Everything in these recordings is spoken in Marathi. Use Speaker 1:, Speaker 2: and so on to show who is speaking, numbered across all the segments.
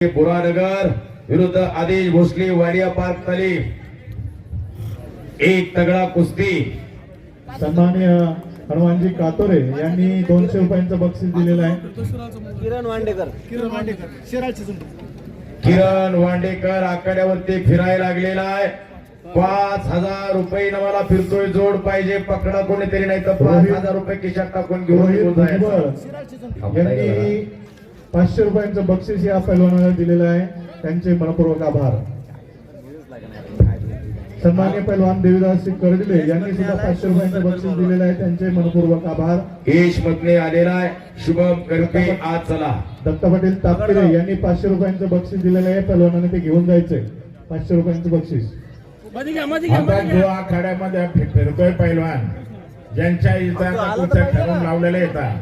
Speaker 1: बुरानगर विरुद्ध आदेश भोसले वाडिया पार्क खाली एक तगडा कुस्ती।
Speaker 2: सन्माननीय हनुमानजी कातोरे यांनी 200 रुपयांचं बक्षीस दिलेलं आहे।
Speaker 1: किरण वांडेकर आखाड्यावरती फिरायला लागलेला आहे। 5000 रुपये मला फिरतोय, जोड पाहिजे, पकडा कोणीतरी, नाही तर 5000 रुपये खिशात टाकून घेऊन
Speaker 2: यांनी 500 रुपयांचं बक्षीस या पैलवानाला दिलेलं आहे, त्यांचे मनपूर्वक आभार। सन्माननीय पैलवान देवीदास करडिले यांनी सुद्धा 500 रुपयांचं बक्षीस दिलेलं आहे, त्यांचे मनपूर्वक आभार।
Speaker 1: यश मधने आलेला आहे शुभम करपे, आज चला।
Speaker 2: दत्ता पाटील तापकिरे यांनी 500 रुपयांचं बक्षीस दिलेलं आहे, पैलवानाने ते घेऊन जायचंय 500 रुपयांचं बक्षीस।
Speaker 3: आता जो आखाड्यामध्ये फिरतोय पैलवान, ज्यांच्या इथं ठरवून लावलेले येतात,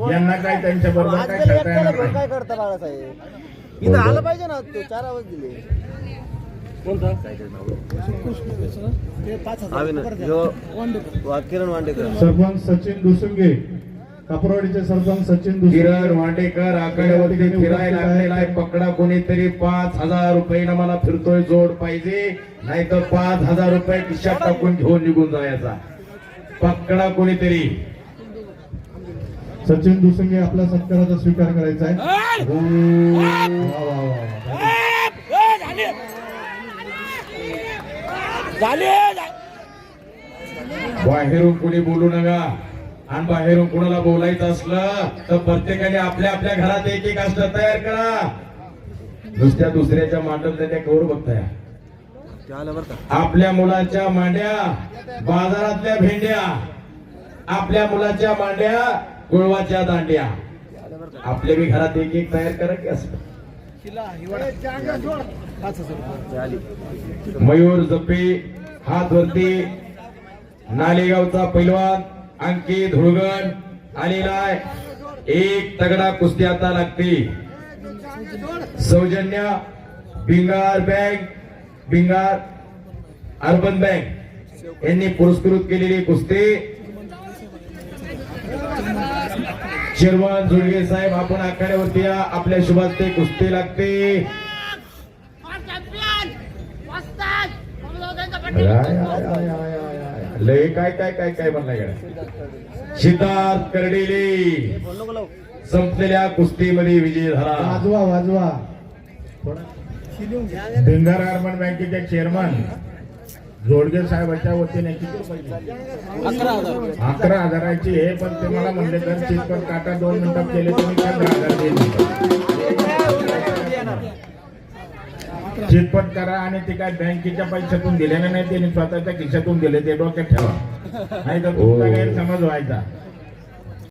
Speaker 3: यांना काय त्यांच्या बरोबर काय करता येणार नाही।
Speaker 4: काय करता बाळासाहेब, इथं आलं पाहिजे ना, ते 4 आवाज दिले। कोणता किरण वांडेकर,
Speaker 2: सरपंच सचिन दुसुंगे, कापरवाडीचे सरपंच सचिन दुसुंगे।
Speaker 1: किरण वांडेकर आखाड्यावरती फिरायला लागलेला आहे, पकडा कोणीतरी, 5000 रुपये मला फिरतोय, जोड पाहिजे, नाही तर 5000 रुपये खिशात टाकून घेऊन निघून जायचा, पकडा कोणीतरी।
Speaker 2: सचिन दुसंगे आपला सत्काराचा स्वीकार करायचा आहे।
Speaker 1: बाहेरून कुणी बोलू नका, आणि बाहेरून कुणाला बोलायचं असलं तर प्रत्येकाने आपल्या आपल्या घरात एक एक असलं तयार करा। नुसत्या दुसऱ्याच्या मांडत त्या कवर बघताय। आपल्या मुलाच्या मांड्या बाजारातल्या भेंड्या, आपल्या मुलाच्या मांड्या गुळवाच्या दांड्या, आपल्या बी घरात एक एक तयार करा की असं। मयूर जपे हात वरती, नालेगावचा पैलवान अंकित धुळगण आलेला आहे। एक तगडा कुस्ती आता लागते। सौजन्य Bhingar bank, Bhingar urban bank यांनी पुरस्कृत केलेली कुस्ती। चेअरमन जुडगे साहेब, आपण आखाड्यावरती या, आपल्या शुभास्ते कुस्ती लागते। लय काय काय काय काय म्हणलाय सिद्धार्थ करडेले संपलेल्या कुस्तीमध्ये विजय झाला।
Speaker 2: वाजवा वाजवा।
Speaker 3: भिंगार अर्बन बँकेचे चेअरमन जोडगे साहेबांच्या वतीने 11,000ची हे, पण ते मला म्हणले तर चितपट काटा 2 मिनिटात केले, तुम्ही 15,000 दिले। चितपट करा, आणि ते काय बँकेच्या पैशातून दिलेले नाही, त्यांनी स्वतःच्या खिशातून दिले, ते डोक्यात ठेवा, नाही तर तुमचा गैरसमज व्हायचा।